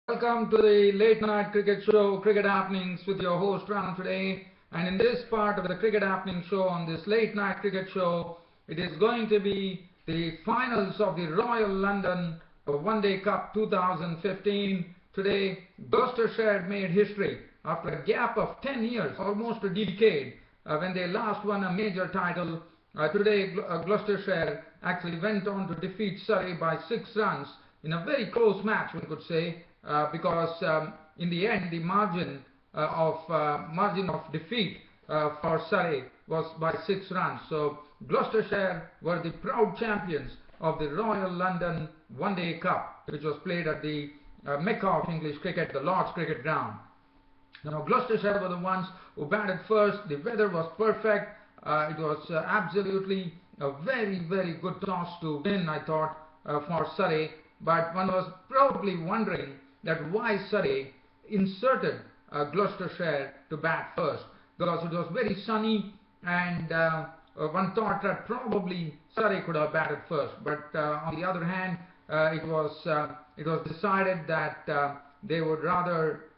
Welcome to the late night cricket show, Cricket Happenings, with your host Ram today. And in this part of the Cricket Happening show, on this late night cricket show, it is going to be the finals of the Royal London One Day Cup 2015. Today, Gloucestershire made history after a gap of 10 years, almost a decade, when they last won a major title. Today, Gloucestershire actually went on to defeat Surrey by 6 runs in a very close match, one could say. Because in the end the margin of defeat for Surrey was by 6 runs. So Gloucestershire were the proud champions of the Royal London One Day Cup, which was played at the Mecca of English cricket, the Lord's Cricket Ground. Now Gloucestershire were the ones who batted first. The weather was perfect. It was absolutely a very good toss to win, I thought, for Surrey. But one was probably wondering that why Surrey inserted Gloucestershire to bat first, because it was very sunny, and one thought that probably Surrey could have batted first. But on the other hand, it was decided that they would rather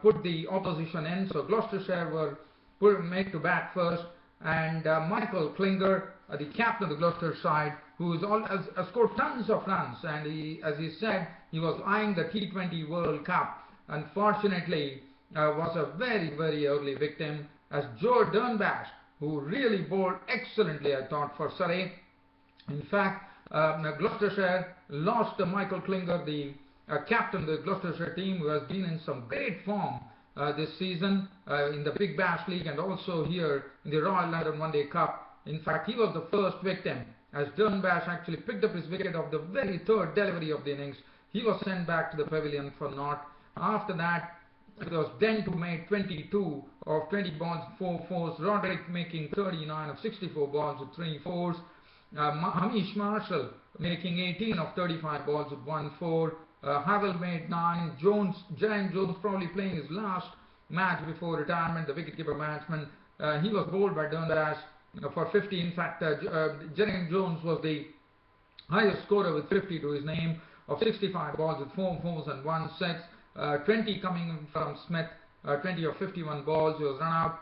put the opposition in. So Gloucestershire were made to bat first, and Michael Klinger, the captain of the Gloucester side, who has scored tons of runs, and as he said, he was eyeing the T20 World Cup. Unfortunately, was a very early victim, as Joe Dernbash, who really bowled excellently, I thought, for Surrey. In fact, Gloucestershire lost Michael Klinger, the captain of the Gloucestershire team, who has been in some great form this season in the Big Bash League and also here in the Royal London One Day Cup. In fact, he was the first victim, as Dernbash actually picked up his wicket of the very third delivery of the innings. He was sent back to the pavilion for naught. After that, it was Dent who made 22 of 20 balls, 4 fours. Roderick making 39 of 64 balls with 3 fours. Hamish Marshall making 18 of 35 balls with 1 4. Havel made 9. Giant Jones probably playing his last match before retirement, the wicketkeeper management. He was bowled by Dernbash for 50. In fact, Giant Jones was the highest scorer with 50 to his name, of 65 balls with 4 fours and 1 6. 20 coming from Smith, 20 of 51 balls. He was run out.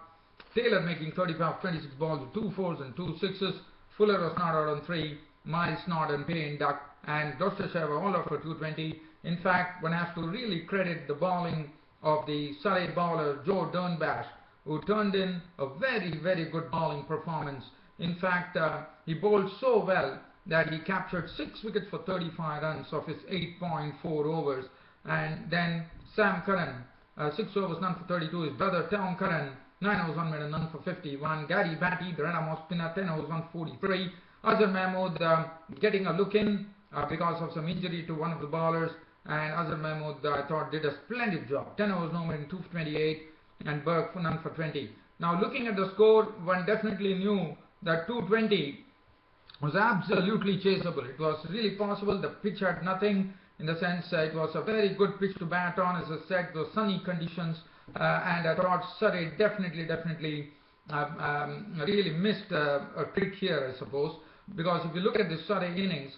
Taylor making 35 of 26 balls with 2 fours and 2 sixes. Fuller was not out on 3. Miles not and Payne duck, and Gloucestershire were all out for 220. In fact, one has to really credit the bowling of the Surrey bowler Joe Dernbash, who turned in a very good bowling performance. In fact, he bowled so well that he captured 6 wickets for 35 runs of his 8.4 overs. And then Sam Curran, 6 overs, none for 32. His brother Tom Curran, 9 overs, 1 minute, none for 51. Gary Batty, the run-out spinner, 10 overs, 143. Azhar Mahmood getting a look in because of some injury to one of the bowlers, and Azhar Mahmood, I thought, did a splendid job. 10 overs, no more than 2 for 28, and Burke none for 20. Now looking at the score, one definitely knew that 220 was absolutely chaseable. It was really possible. The pitch had nothing, in the sense it was a very good pitch to bat on. As I said, those sunny conditions, and I thought Surrey definitely really missed a trick here, I suppose, because if you look at the Surrey innings,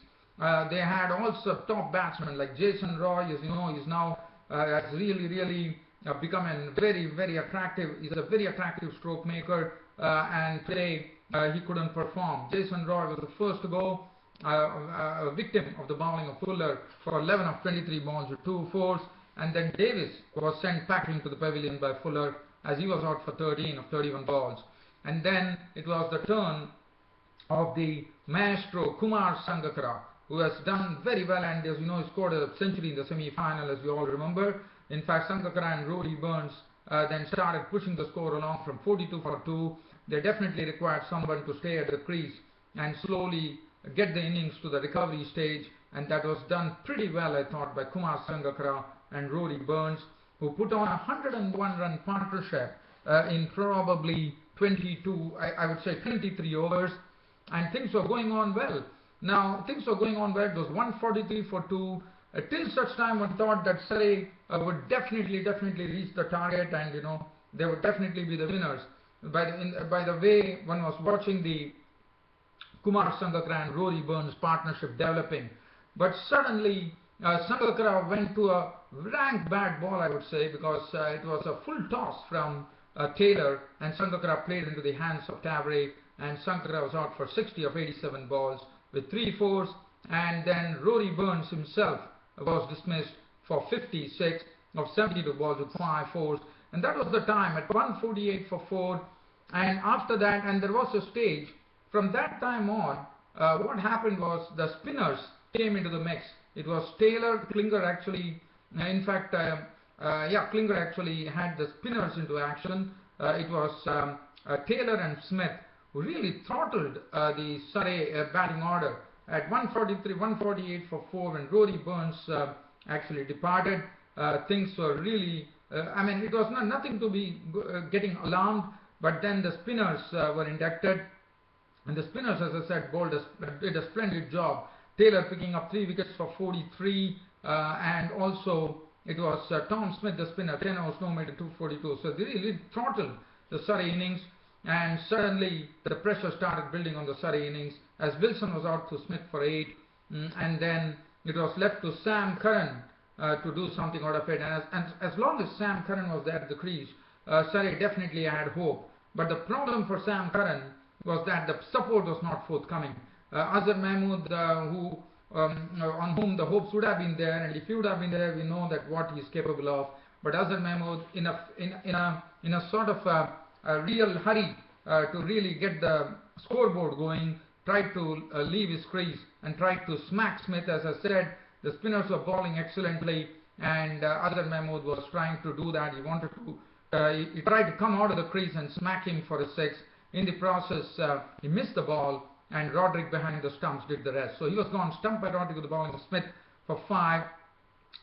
they had also top batsmen like Jason Roy. As you know, is now has really become a very attractive. He's a very attractive stroke maker, and today he couldn't perform. Jason Roy was the first to go, a victim of the bowling of Fuller for 11 of 23 balls with 2 fours, and then Davis was sent packing to the pavilion by Fuller, as he was out for 13 of 31 balls. And then it was the turn of the maestro Kumar Sangakkara, who has done very well, and as you know, he scored a century in the semi-final, as we all remember. In fact, Sangakkara and Rory Burns then started pushing the score along from 42 for 2. They definitely required someone to stay at the crease and slowly get the innings to the recovery stage, and that was done pretty well, I thought, by Kumar Sangakkara and Rory Burns, who put on a 101-run partnership in probably 22, I would say 23 overs, and things were going on well. Now, things were going on well. It was 143 for 2. Till such time, one thought that Surrey would definitely reach the target, and you know, they would definitely be the winners. By the way one was watching the Kumar Sangakkara and Rory Burns partnership developing, but suddenly Sangakkara went to a rank bad ball, I would say, because it was a full toss from Taylor, and Sangakkara played into the hands of Taveray, and Sangakkara was out for 60 of 87 balls with 3 fours, and then Rory Burns himself was dismissed for 56 of 72 balls with 5 fours, and that was the time at 148 for 4. And after that, and there was a stage from that time on, what happened was the spinners came into the mix. It was Taylor, Klinger actually, Klinger actually had the spinners into action. It was Taylor and Smith who really throttled the Surrey batting order. At 143, 148 for 4, when Rory Burns actually departed, things were really, it was nothing to be getting alarmed, but then the spinners were inducted, and the spinners, as I said, did a splendid job. Taylor picking up 3 wickets for 43, and also it was Tom Smith, the spinner, 10 overs, no made 242. So they really throttled the Surrey innings, and suddenly the pressure started building on the Surrey innings as Wilson was out to Smith for 8, and then it was left to Sam Curran to do something out of it. And as long as Sam Curran was there at the crease, Surrey definitely had hope. But the problem for Sam Curran was that the support was not forthcoming. Azhar Mahmood, on whom the hopes would have been there, and if he would have been there, we know that what he is capable of. But Azhar Mahmood, in a sort of a real hurry to really get the scoreboard going, tried to leave his crease and tried to smack Smith. As I said, the spinners were bowling excellently, and Azhar Mahmood was trying to do that. He wanted to, he tried to come out of the crease and smack him for a 6. In the process, he missed the ball, and Roderick behind the stumps did the rest. So he was gone stumped by Roderick with the bowling of Smith for 5.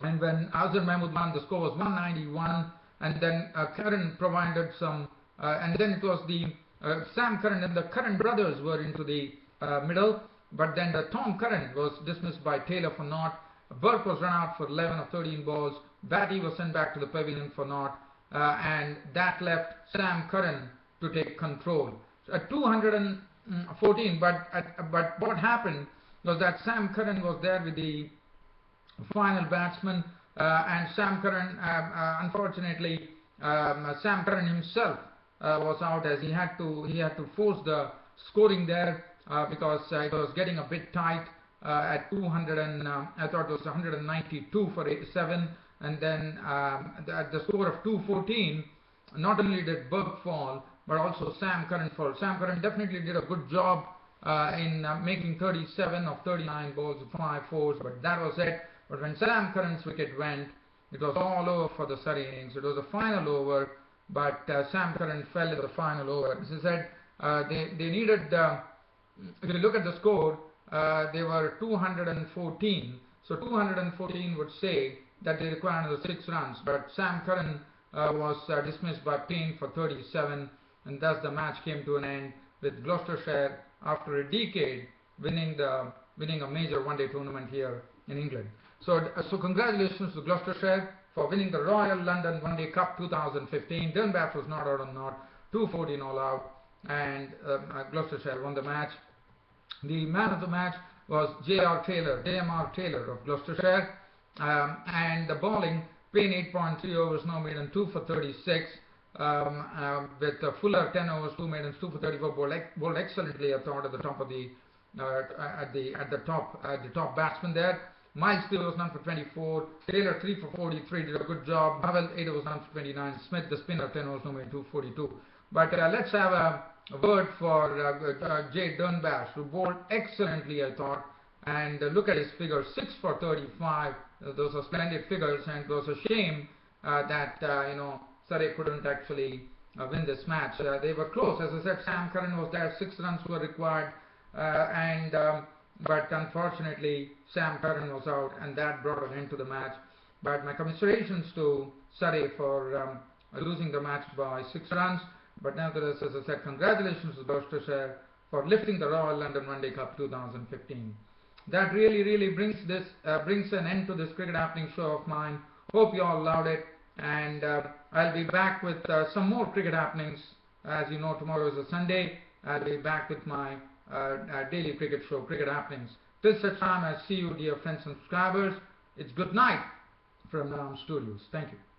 And when Azhar Mahmood won, the score was 191. And then Curran provided some, and then it was the Sam Curran and the Curran brothers were into the middle. But then the Tom Curran was dismissed by Taylor for naught. Burke was run out for 11 of 13 balls. Batty was sent back to the pavilion for naught. And that left Sam Curran to take control. So at 214, but what happened was that Sam Curran was there with the final batsman, and Sam Curran, unfortunately, Sam Curran himself was out, as he had to force the scoring there because it was getting a bit tight at 200 and I thought it was 192 for 7, and then at the score of 214, not only did Burke fall, but also Sam Curran fall. Sam Curran definitely did a good job in making 37 of 39 balls with 5 fours, but that was it. But when Sam Curran's wicket went, it was all over for the Surrey innings. It was a final over, but Sam Curran fell in the final over. As I said, they needed, if you look at the score, they were 214. So 214 would say that they required another 6 runs, but Sam Curran was dismissed by Payne for 37, and thus the match came to an end with Gloucestershire, after a decade, winning a major one-day tournament here in England. So congratulations to Gloucestershire for winning the Royal London One Day Cup 2015. Dunbar was not out on naught, 214 all out, and Gloucestershire won the match. The man of the match was JMR Taylor of Gloucestershire, and the bowling, Payne 8.3 overs, no maiden, 2 for 36. With Fuller 10 overs, 2 maidens, 2 for 34, bowled excellently, I thought, at the top of the top batsman there. Miles 2 overs, none for 24. Taylor 3 for 43, did a good job. Havel 8 overs, none for 29. Smith, the spinner, 10 overs, no maiden, 242. But let's have a word for Jay Dunbar, who bowled excellently, I thought. And look at his figures, 6 for 35. Those are splendid figures, and it was a shame that Surrey couldn't actually win this match. They were close. As I said, Sam Curran was there, 6 runs were required, but unfortunately Sam Curran was out, and that brought an end to the match. But my commiserations to Surrey for losing the match by 6 runs. But nevertheless, as I said, congratulations to Gloucestershire for lifting the Royal London One Day Cup 2015. That really brings an end to this cricket happening show of mine. Hope you all loved it, and I'll be back with some more cricket happenings. As you know, tomorrow is a Sunday. I'll be back with my daily cricket show, Cricket Happenings. Till such time, I see you, dear friends and subscribers. It's good night from NAM Studios. Thank you.